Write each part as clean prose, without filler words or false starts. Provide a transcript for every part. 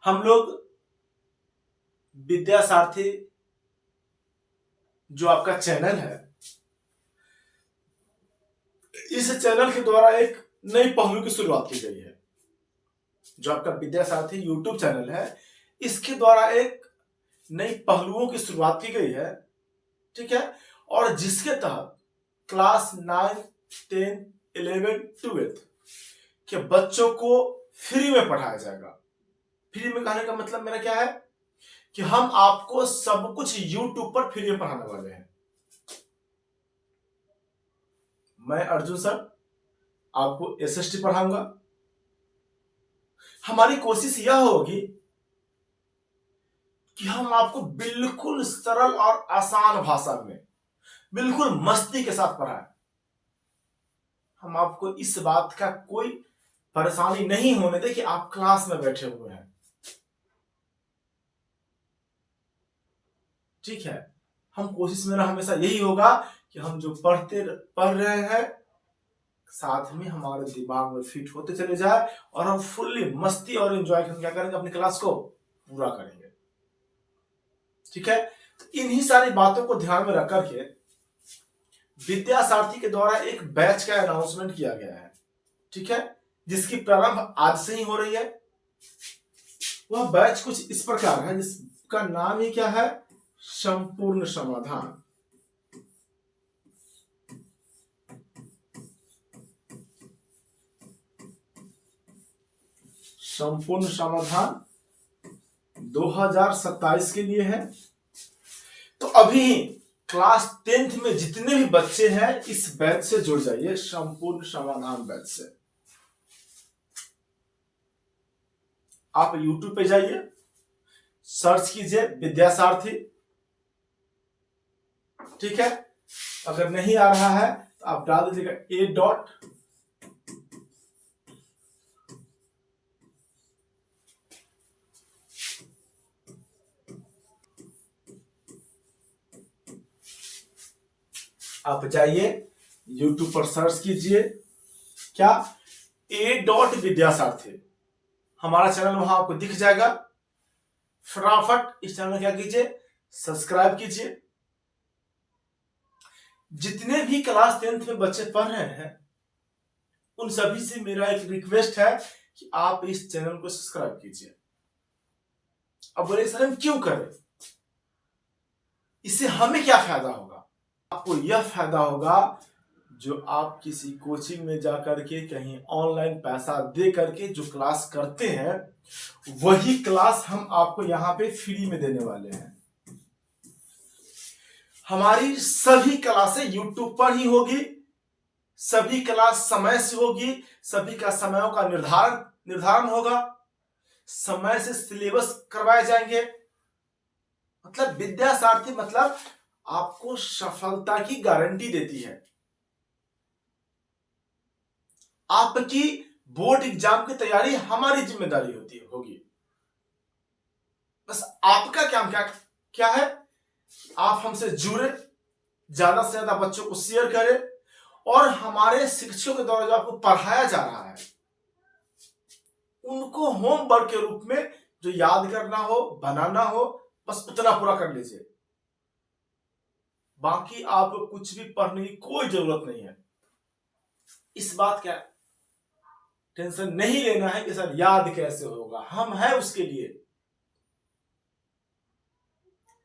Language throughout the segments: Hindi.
हम लोग विद्या सारथी जो आपका चैनल है, इस चैनल के द्वारा एक नई पहलू की शुरुआत की गई है। जो आपका विद्या सारथी यूट्यूब चैनल है, इसके द्वारा एक नई पहलुओं की शुरुआत की गई है, ठीक है। और जिसके तहत क्लास 9, 10, 11, 12 के बच्चों को फ्री में पढ़ाया जाएगा। फ्री में कहने का मतलब मेरा क्या है कि हम आपको सब कुछ यूट्यूब पर फ्री में पढ़ाने वाले हैं। मैं अर्जुन सर आपको एसएसटी पढ़ाऊंगा। हमारी कोशिश यह होगी कि हम आपको बिल्कुल सरल और आसान भाषा में, बिल्कुल मस्ती के साथ पढ़ाएं। हम आपको इस बात का कोई परेशानी नहीं होने दे कि आप क्लास में बैठे हुए हैं, ठीक है। हम कोशिश मेरा हमेशा यही होगा कि हम जो पढ़ रहे हैं साथ में हमारे दिमाग में फिट होते चले जाए और हम फुल्ली मस्ती और एंजॉय क्या करेंगे, अपनी क्लास को पूरा करेंगे, ठीक है। तो इन्हीं सारी बातों को ध्यान में रख करके विद्या सारथी के द्वारा एक बैच का अनाउंसमेंट किया गया है, ठीक है, जिसकी प्रारंभ आज से ही हो रही है। वह बैच कुछ इस प्रकार है, जिसका नाम ही क्या है, संपूर्ण समाधान। संपूर्ण समाधान 2027 के लिए है। तो अभी क्लास 10th में जितने भी बच्चे हैं इस बैच से जुड़ जाइए, संपूर्ण समाधान बैच से। आप YouTube पे जाइए, सर्च कीजिए विद्या सारथी, ठीक है। अगर नहीं आ रहा है तो आप डाल दीजिएगा A. आप जाइए YouTube पर सर्च कीजिए क्या, A. विद्या सारथी। हमारा चैनल वहां आपको दिख जाएगा। फटाफट इस चैनल क्या कीजिए, सब्सक्राइब कीजिए। जितने भी क्लास 10th में बच्चे पढ़ रहे हैं उन सभी से मेरा एक रिक्वेस्ट है कि आप इस चैनल को सब्सक्राइब कीजिए। अब बोले सर हम क्यों करें, इससे हमें क्या फायदा होगा? आपको यह फायदा होगा जो आप किसी कोचिंग में जाकर के कहीं ऑनलाइन पैसा दे करके जो क्लास करते हैं, वही क्लास हम आपको यहां पे फ्री में देने वाले हैं। हमारी सभी क्लासें YouTube पर ही होगी, सभी क्लास समय से होगी, सभी का समयों का निर्धारण होगा, समय से सिलेबस करवाए जाएंगे। मतलब विद्या सारथी मतलब आपको सफलता की गारंटी देती है। आपकी बोर्ड एग्जाम की तैयारी हमारी जिम्मेदारी होगी। बस आपका काम क्या है, आप हमसे जुड़े, ज्यादा से ज्यादा बच्चों को शेयर करें और हमारे शिक्षकों के द्वारा जो आपको पढ़ाया जा रहा है उनको होमवर्क के रूप में जो याद करना हो, बनाना हो, बस उतना पूरा कर लीजिए। बाकी आपको कुछ भी पढ़ने की कोई जरूरत नहीं है। इस बात का टेंशन नहीं लेना है कि सर याद कैसे होगा, हम हैं उसके लिए।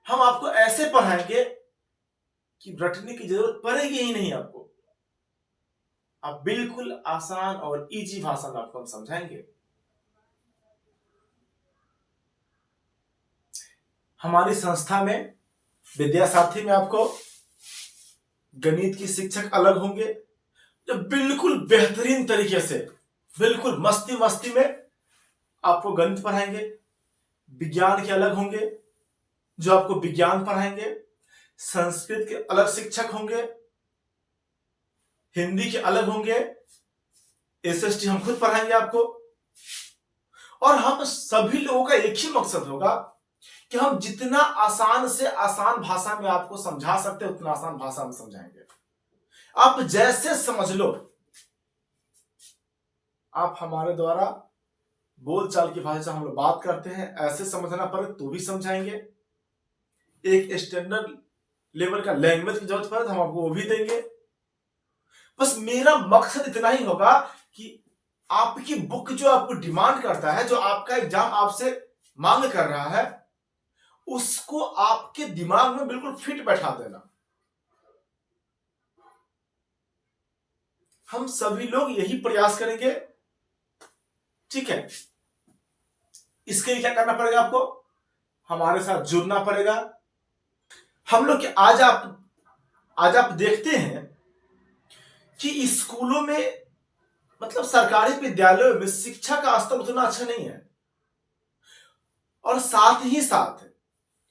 हम आपको ऐसे पढ़ाएंगे कि रटने की जरूरत पड़ेगी ही नहीं आपको। आप बिल्कुल आसान और इजी भाषा में आपको हम समझाएंगे। हमारी संस्था में विद्या सारथी में आपको गणित की शिक्षक अलग होंगे जो बिल्कुल बेहतरीन तरीके से, बिल्कुल मस्ती मस्ती में आपको गणित पढ़ाएंगे। विज्ञान के अलग होंगे जो आपको विज्ञान पढ़ाएंगे। संस्कृत के अलग शिक्षक होंगे, हिंदी के अलग होंगे, एसएसटी हम खुद पढ़ाएंगे आपको। और हम सभी लोगों का एक ही मकसद होगा कि हम जितना आसान से आसान भाषा में आपको समझा सकते हैं उतना आसान भाषा में समझाएंगे। आप जैसे समझ लो, आप हमारे द्वारा बोलचाल की भाषा से हम लोग बात करते हैं, ऐसे समझना पड़े तो भी समझाएंगे। एक स्टैंडर्ड लेवल का लैंग्वेज की जरूरत पड़े तो हम आपको वो भी देंगे। बस मेरा मकसद इतना ही होगा कि आपकी बुक जो आपको डिमांड करता है, जो आपका एग्जाम आपसे मांग कर रहा है, उसको आपके दिमाग में बिल्कुल फिट बैठा देना। हम सभी लोग यही प्रयास करेंगे, ठीक है। इसके लिए क्या करना पड़ेगा आपको? हमारे साथ जुड़ना पड़ेगा। हम लोग आज आप देखते हैं कि स्कूलों में, मतलब सरकारी विद्यालयों में शिक्षा का स्तर उतना अच्छा नहीं है। और साथ ही साथ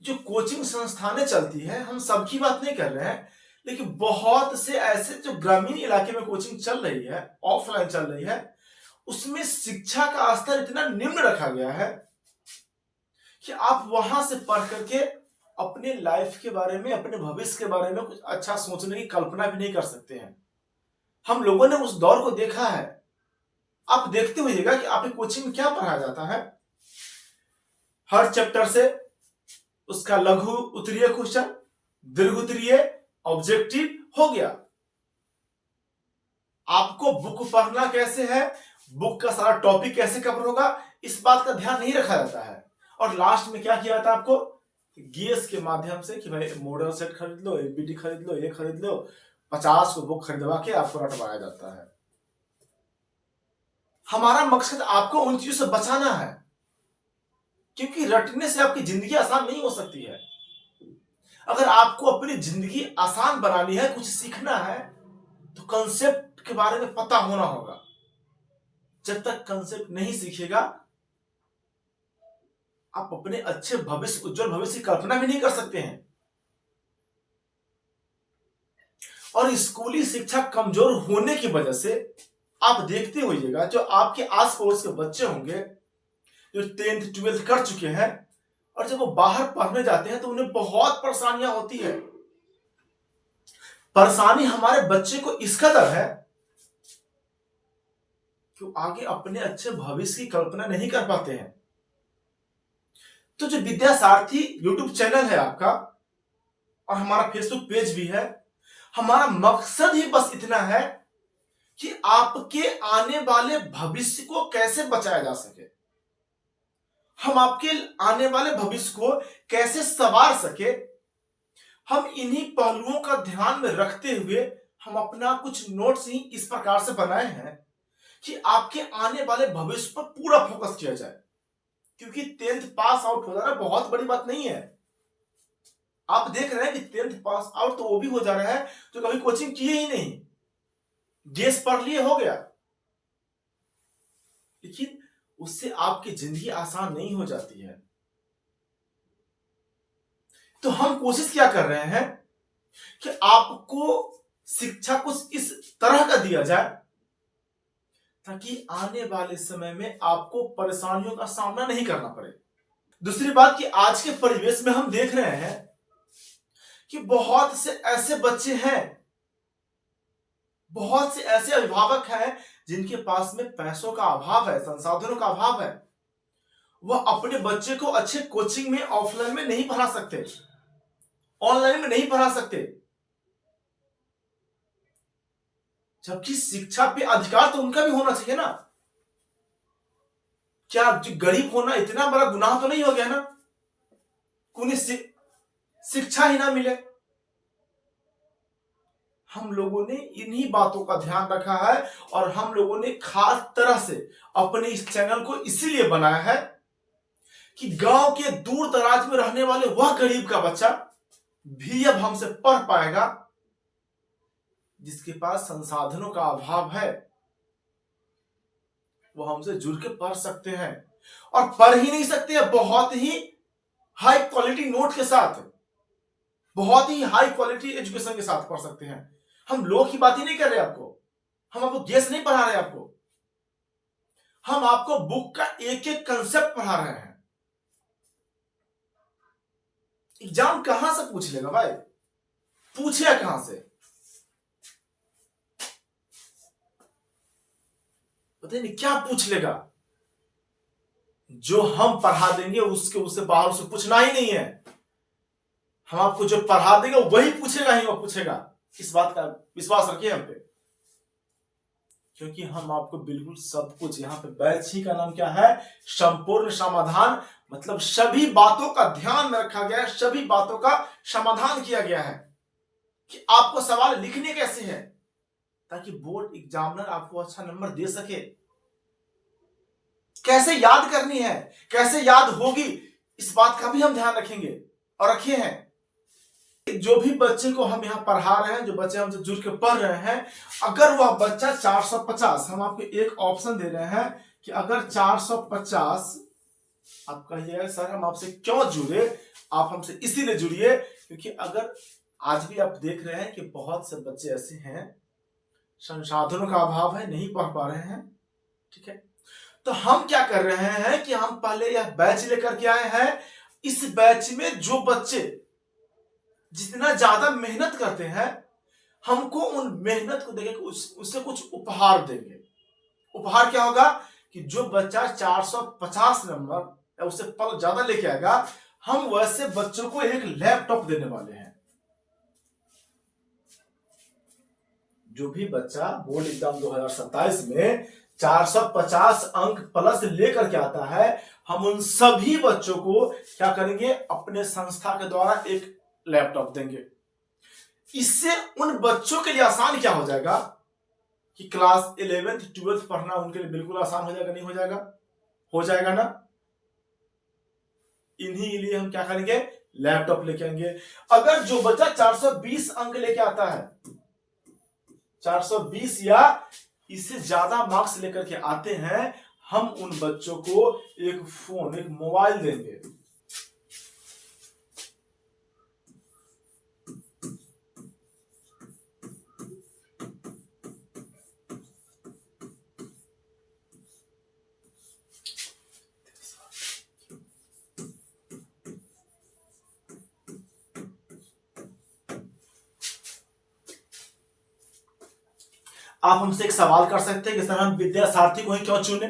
जो कोचिंग संस्थानें चलती है, हम सबकी बात नहीं कर रहे हैं, लेकिन बहुत से ऐसे जो ग्रामीण इलाके में कोचिंग चल रही है, ऑफलाइन चल रही है, उसमें शिक्षा का स्तर इतना निम्न रखा गया है कि आप वहां से पढ़ करके अपने लाइफ के बारे में, अपने भविष्य के बारे में कुछ अच्छा सोचने की कल्पना भी नहीं कर सकते हैं। हम लोगों ने उस दौर को देखा है। आप देखते होइएगा कि आपकी कोचिंग में क्या पढ़ाया जाता है। हर चैप्टर से उसका लघु उत्तरीय क्वेश्चन, दीर्घ उत्तरीय, ऑब्जेक्टिव हो गया। आपको बुक पढ़ना कैसे है, बुक का सारा टॉपिक कैसे कवर होगा, इस बात का ध्यान नहीं रखा जाता है। और लास्ट में क्या किया जाता है आपको? गेस के माध्यम से कि भाई मॉडल सेट खरीद लो, एबीडी खरीद लो, ये खरीद लो, 50 को बुक खरीदवा के आपको रटवाया जाता है। हमारा मकसद आपको उन चीजों से बचाना है, क्योंकि रटने से आपकी जिंदगी आसान नहीं हो सकती है। अगर आपको अपनी जिंदगी आसान बनानी है, कुछ सीखना है, तो कंसेप्ट के बारे में पता होना होगा। जब तक कंसेप्ट नहीं सीखेगा, आप अपने अच्छे भविष्य, उज्जवल भविष्य की कल्पना भी नहीं कर सकते हैं। और स्कूली शिक्षा कमजोर होने की वजह से आप देखते होइएगा, जो आपके आस पड़ोस के बच्चे होंगे जो 10th 12th कर चुके हैं, और जब वो बाहर पढ़ने जाते हैं तो उन्हें बहुत परेशानियां होती है। परेशानी हमारे बच्चे को इस कदर है कि वो आगे अपने अच्छे भविष्य की कल्पना नहीं कर पाते हैं। तो जो विद्यासारथी यूट्यूब चैनल है आपका, और हमारा फेसबुक पेज भी है, हमारा मकसद ही बस इतना है कि आपके आने वाले भविष्य को कैसे बचाया जा सके, हम आपके आने वाले भविष्य को कैसे संवार सके। हम इन्हीं पहलुओं का ध्यान में रखते हुए हम अपना कुछ नोट्स ही इस प्रकार से बनाए हैं कि आपके आने वाले भविष्य पर पूरा फोकस किया जाए। क्योंकि 10th पास आउट हो जाना बहुत बड़ी बात नहीं है। आप देख रहे हैं कि 10th पास आउट तो वो भी हो जा रहा है जो कभी कोचिंग किए ही नहीं, गेस पढ़ लिए हो गया, लेकिन उससे आपकी जिंदगी आसान नहीं हो जाती है। तो हम कोशिश क्या कर रहे हैं कि आपको शिक्षा कुछ इस तरह का दिया जाए ताकि आने वाले समय में आपको परेशानियों का सामना नहीं करना पड़े। दूसरी बात कि आज के परिवेश में हम देख रहे हैं कि बहुत से ऐसे बच्चे हैं, बहुत से ऐसे अभिभावक हैं जिनके पास में पैसों का अभाव है, संसाधनों का अभाव है। वह अपने बच्चे को अच्छे कोचिंग में ऑफलाइन में नहीं पढ़ा सकते, ऑनलाइन में नहीं पढ़ा सकते, जबकि शिक्षा पे अधिकार तो उनका भी होना चाहिए ना। क्या गरीब होना इतना बड़ा गुनाह तो नहीं हो गया ना, उन्हें शिक्षा ही ना मिले। हम लोगों ने इन्हीं बातों का ध्यान रखा है और हम लोगों ने खास तरह से अपने इस चैनल को इसीलिए बनाया है कि गांव के दूर दराज में रहने वाले वह गरीब का बच्चा भी अब हमसे पढ़ पाएगा जिसके पास संसाधनों का अभाव है। वो हमसे जुड़ के पढ़ सकते हैं, और पढ़ ही नहीं सकते हैं बहुत ही हाई क्वालिटी नोट के साथ, बहुत ही हाई क्वालिटी एजुकेशन के साथ पढ़ सकते हैं। हम लोग की बात ही नहीं कर रहे आपको, हम आपको गेस नहीं पढ़ा रहे आपको, हम आपको बुक का एक एक कंसेप्ट पढ़ा रहे हैं। एग्जाम कहां से पूछ लेगा भाई, पूछेगा कहां से? पता नहीं क्या पूछ लेगा। जो हम पढ़ा देंगे उससे बाहर उसे पूछना ही नहीं है। हम आपको जो पढ़ा देंगे वही पूछेगा ही वो पूछेगा। इस बात का विश्वास रखिए हम पे, क्योंकि हम आपको बिल्कुल सब कुछ यहाँ पे बैच ही का नाम क्या है, संपूर्ण समाधान, मतलब सभी बातों का ध्यान में रखा गया है, सभी बातों का समाधान किया गया है कि आपको सवाल लिखने कैसे हैं ताकि बोर्ड एग्जामिनर आपको अच्छा नंबर दे सके। कैसे याद करनी है, कैसे याद होगी, इस बात का भी हम ध्यान रखेंगे और रखे हैं। जो भी बच्चे को हम यहाँ पढ़ा रहे हैं, जो बच्चे हमसे जुड़ के पढ़ रहे हैं, अगर वह बच्चा 450, हम आपको एक ऑप्शन दे रहे हैं कि अगर 450, आप कहिएगा सर हम आपसे क्यों जुड़े, आप हमसे इसीलिए जुड़िए क्योंकि अगर आज भी आप देख रहे हैं कि बहुत से बच्चे ऐसे हैं संसाधनों का अभाव है, नहीं पढ़ पा रहे हैं, ठीक है। तो हम क्या कर रहे हैं कि हम पहले यह बैच लेकर के आए हैं। इस बैच में जो बच्चे जितना ज्यादा मेहनत करते हैं, हमको उन मेहनत को देख उससे कुछ उपहार देंगे। उपहार क्या होगा कि जो बच्चा 450 नंबर या उससे पल ज्यादा लेके आएगा, हम वैसे बच्चों को एक लैपटॉप देने वाले हैं। जो भी बच्चा बोर्ड एग्जाम 2027 में 450 अंक प्लस लेकर के आता है, हम उन सभी बच्चों को क्या करेंगे, अपने संस्था के द्वारा एक लैपटॉप देंगे। इससे उन बच्चों के लिए आसान क्या हो जाएगा कि क्लास 11th 12th पढ़ना उनके लिए बिल्कुल आसान हो जाएगा, नहीं हो जाएगा, हो जाएगा ना। इन्हीं के लिए हम क्या करेंगे, लैपटॉप लेके आएंगे। अगर जो बच्चा 420 अंक लेके आता है, 420 या इससे ज्यादा मार्क्स लेकर के आते हैं, हम उन बच्चों को एक फोन, एक मोबाइल देंगे। आप हमसे एक सवाल कर सकते हैं कि सर हम विद्यासारथी को ही क्यों चुने,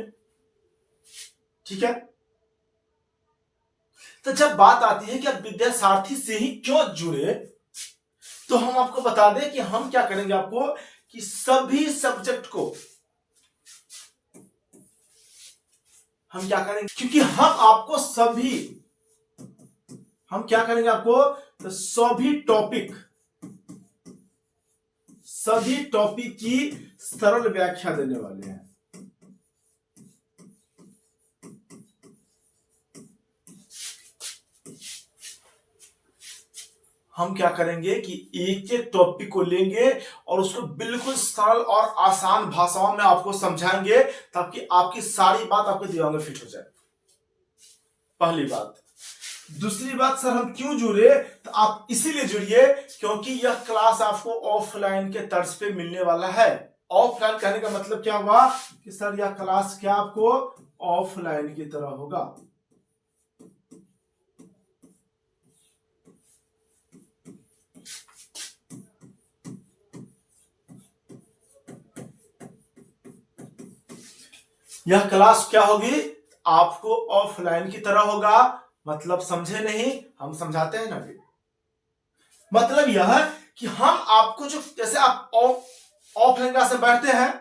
ठीक है। तो जब बात आती है कि आप विद्यासारथी से ही क्यों जुड़े, तो हम आपको बता दें कि हम क्या करेंगे आपको कि सभी सब्जेक्ट को हम क्या करेंगे, क्योंकि हम क्या करेंगे आपको, तो सभी टॉपिक की सरल व्याख्या देने वाले हैं। हम क्या करेंगे कि एक एक टॉपिक को लेंगे और उसको बिल्कुल सरल और आसान भाषाओं में आपको समझाएंगे ताकि आपकी सारी बात आपके दिमाग में फिट हो जाए। पहली बात। दूसरी बात, सर हम क्यों जुड़े, तो आप इसीलिए जुड़िए क्योंकि यह क्लास आपको ऑफलाइन के तर्ज पे मिलने वाला है। ऑफलाइन कहने का मतलब क्या हुआ कि सर यह क्लास क्या आपको ऑफलाइन की तरह होगा। यह क्लास क्या होगी, आपको ऑफलाइन की तरह होगा। मतलब समझे नहीं, हम समझाते हैं ना भी। मतलब यह है कि हम आपको जो, जैसे आप ऑफलाइन क्लास में बैठते हैं,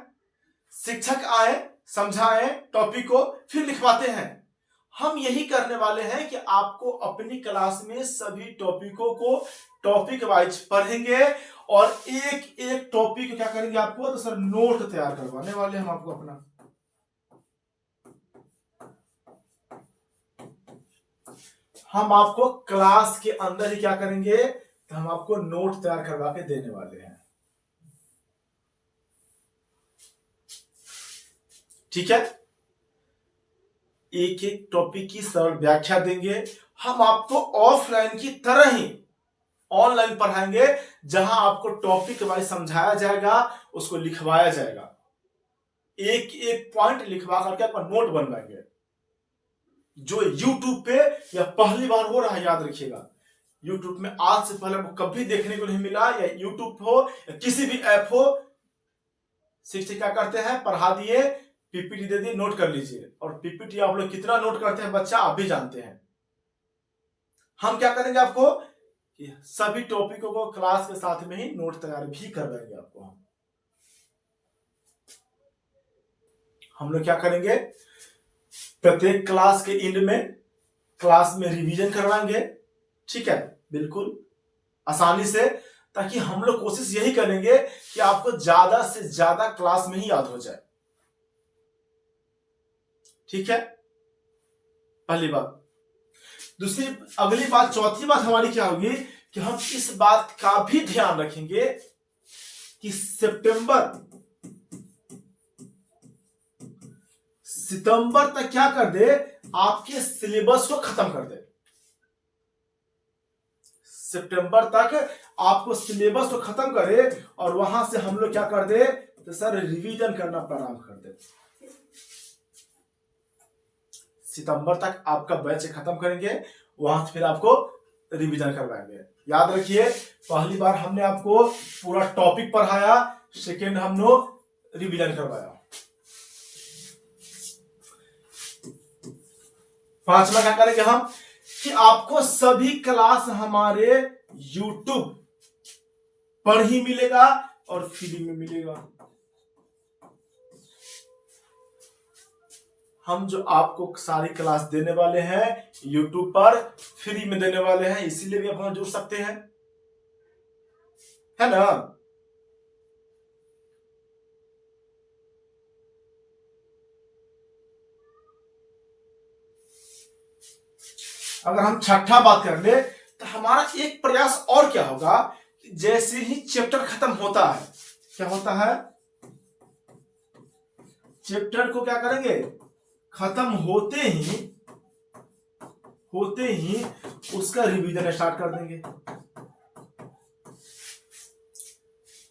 शिक्षक आए समझाएं टॉपिक को फिर लिखवाते हैं, हम यही करने वाले हैं कि आपको अपनी क्लास में सभी टॉपिकों को टॉपिक वाइज पढ़ेंगे और एक एक टॉपिक क्या करेंगे आपको, तो सर नोट तैयार करवाने वाले हम आपको अपना। हम आपको क्लास के अंदर ही क्या करेंगे, तो हम आपको नोट तैयार करवा के देने वाले हैं, ठीक है। एक एक टॉपिक की सरल व्याख्या देंगे। हम आपको ऑफलाइन की तरह ही ऑनलाइन पढ़ाएंगे, जहां आपको टॉपिक वाइज समझाया जाएगा, उसको लिखवाया जाएगा, एक एक पॉइंट लिखवा करके आपका नोट बनवाएंगे। जो YouTube पे या पहली बार हो रहा है, याद रखिएगा, YouTube में आज से पहले आपको कभी देखने को नहीं मिला, या YouTube हो या किसी भी ऐप हो, शिक्षक क्या करते हैं, पढ़ा दिए, पीपीटी दे दी, नोट कर लीजिए। और पीपीटी आप लोग कितना नोट करते हैं बच्चा आप भी जानते हैं। हम क्या करेंगे आपको कि सभी टॉपिकों को क्लास के साथ में ही नोट तैयार भी करवाएंगे आपको। हम लोग क्या करेंगे, प्रत्येक क्लास के एंड में क्लास में रिवीजन करवाएंगे, ठीक है, बिल्कुल आसानी से, ताकि हम लोग कोशिश यही करेंगे कि आपको ज्यादा से ज्यादा क्लास में ही याद हो जाए, ठीक है, पहली बात। दूसरी अगली बात, चौथी बात हमारी क्या होगी कि हम इस बात का भी ध्यान रखेंगे कि सितंबर तक क्या कर दे, आपके सिलेबस को खत्म कर दे। सितंबर तक आपको सिलेबस को खत्म करे और वहां से हम लोग क्या कर दे, तो सर रिवीजन करना प्रारंभ कर दे। सितंबर तक आपका बैच खत्म करेंगे, वहां से फिर आपको रिवीजन करवाएंगे। याद रखिए, पहली बार हमने आपको पूरा टॉपिक पढ़ाया, सेकेंड हम लोग रिवीजन करवाया। पांचवा क्या करेंगे हम कि आपको सभी क्लास हमारे YouTube पर ही मिलेगा और फ्री में मिलेगा। हम जो आपको सारी क्लास देने वाले हैं YouTube पर फ्री में देने वाले हैं, इसीलिए भी आप हम जुड़ सकते हैं, है ना। अगर हम छठा बात कर ले तो हमारा एक प्रयास और क्या होगा कि जैसे ही चैप्टर खत्म होता है, क्या होता है, चैप्टर को क्या करेंगे, खत्म होते ही उसका रिवीजन स्टार्ट कर देंगे।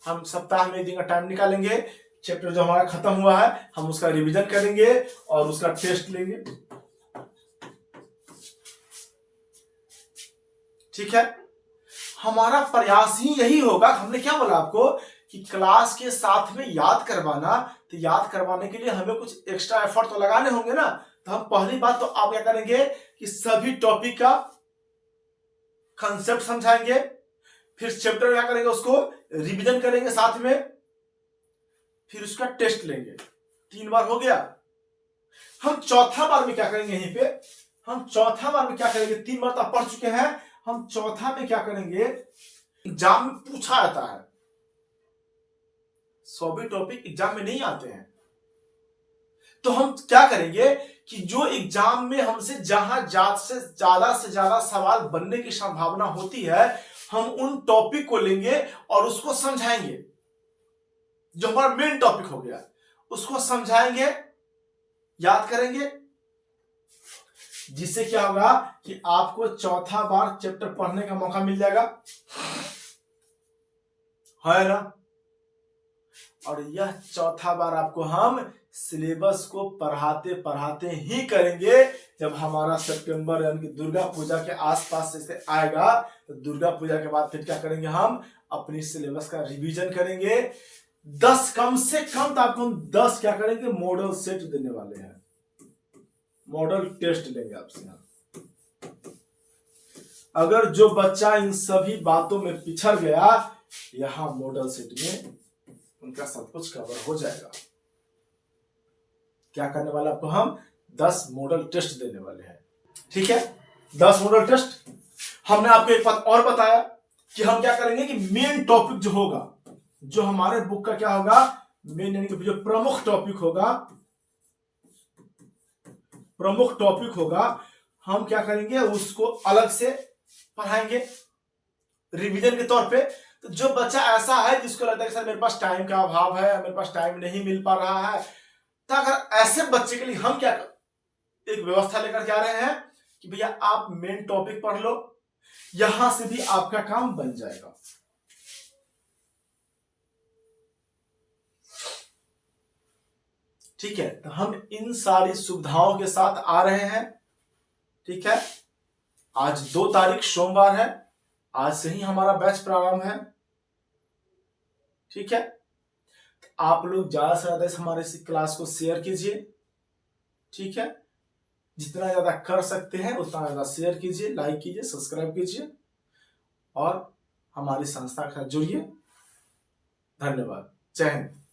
हम सप्ताह में एक दिन का टाइम निकालेंगे, चैप्टर जो हमारा खत्म हुआ है हम उसका रिवीजन करेंगे और उसका टेस्ट लेंगे, ठीक है। हमारा प्रयास ही यही होगा। हमने क्या बोला आपको कि क्लास के साथ में याद करवाना, तो याद करवाने के लिए हमें कुछ एक्स्ट्रा एफर्ट तो लगाने होंगे ना। तो हम पहली बात तो आप क्या करेंगे कि सभी टॉपिक का कंसेप्ट समझाएंगे, फिर चैप्टर क्या करेंगे, उसको रिवीजन करेंगे साथ में, फिर उसका टेस्ट लेंगे। 3 बार हो गया। हम चौथा बार में क्या करेंगे, यहीं पे हम चौथा बार में क्या करेंगे, 3 बार तो आप पढ़ चुके हैं, हम चौथा में क्या करेंगे, एग्जाम में पूछा जाता है, सभी टॉपिक एग्जाम में नहीं आते हैं, तो हम क्या करेंगे कि जो एग्जाम में हमसे जहां ज्यादा से ज्यादा सवाल बनने की संभावना होती है, हम उन टॉपिक को लेंगे और उसको समझाएंगे। जो हमारा मेन टॉपिक हो गया उसको समझाएंगे, याद करेंगे, जिससे क्या होगा कि आपको चौथा बार चैप्टर पढ़ने का मौका मिल जाएगा, है ना। और यह चौथा बार आपको हम सिलेबस को पढ़ाते पढ़ाते ही करेंगे। जब हमारा सितंबर यानी कि दुर्गा पूजा के आसपास से आएगा, तो दुर्गा पूजा के बाद फिर क्या करेंगे, हम अपनी सिलेबस का रिवीजन करेंगे। 10 कम से कम तो आपको हम 10 क्या करेंगे, मॉडल सेट देने वाले हैं, मॉडल टेस्ट लेंगे आपसे। अगर जो बच्चा इन सभी बातों में पिछड़ गया, यहां मॉडल सेट में उनका सब कुछ कवर हो जाएगा। क्या करने वाले आपको हम 10 मॉडल टेस्ट देने वाले हैं, ठीक है। 10 मॉडल टेस्ट। हमने आपको एक बात और बताया कि हम क्या करेंगे कि मेन टॉपिक जो होगा, जो हमारे बुक का क्या होगा, मेन यानी कि जो प्रमुख टॉपिक होगा, हम क्या करेंगे, उसको अलग से पढ़ाएंगे रिवीजन के तौर पे। तो जो बच्चा ऐसा है जिसको लगता है कि सर मेरे पास टाइम का अभाव है, मेरे पास टाइम नहीं मिल पा रहा है, तो अगर ऐसे बच्चे के लिए हम क्या एक व्यवस्था लेकर जा रहे हैं कि भैया आप मेन टॉपिक पढ़ लो, यहां से भी आपका काम बन जाएगा। ठीक है, तो हम इन सारी सुविधाओं के साथ आ रहे हैं, ठीक है। आज 2 तारीख सोमवार है, आज से ही हमारा बैच प्रारंभ है, ठीक है। आप लोग ज्यादा से ज्यादा हमारे इस क्लास को शेयर कीजिए, ठीक है। जितना ज्यादा कर सकते हैं उतना ज्यादा शेयर कीजिए, लाइक कीजिए, सब्सक्राइब कीजिए और हमारी संस्था के साथ जुड़िए। धन्यवाद। जय हिंद।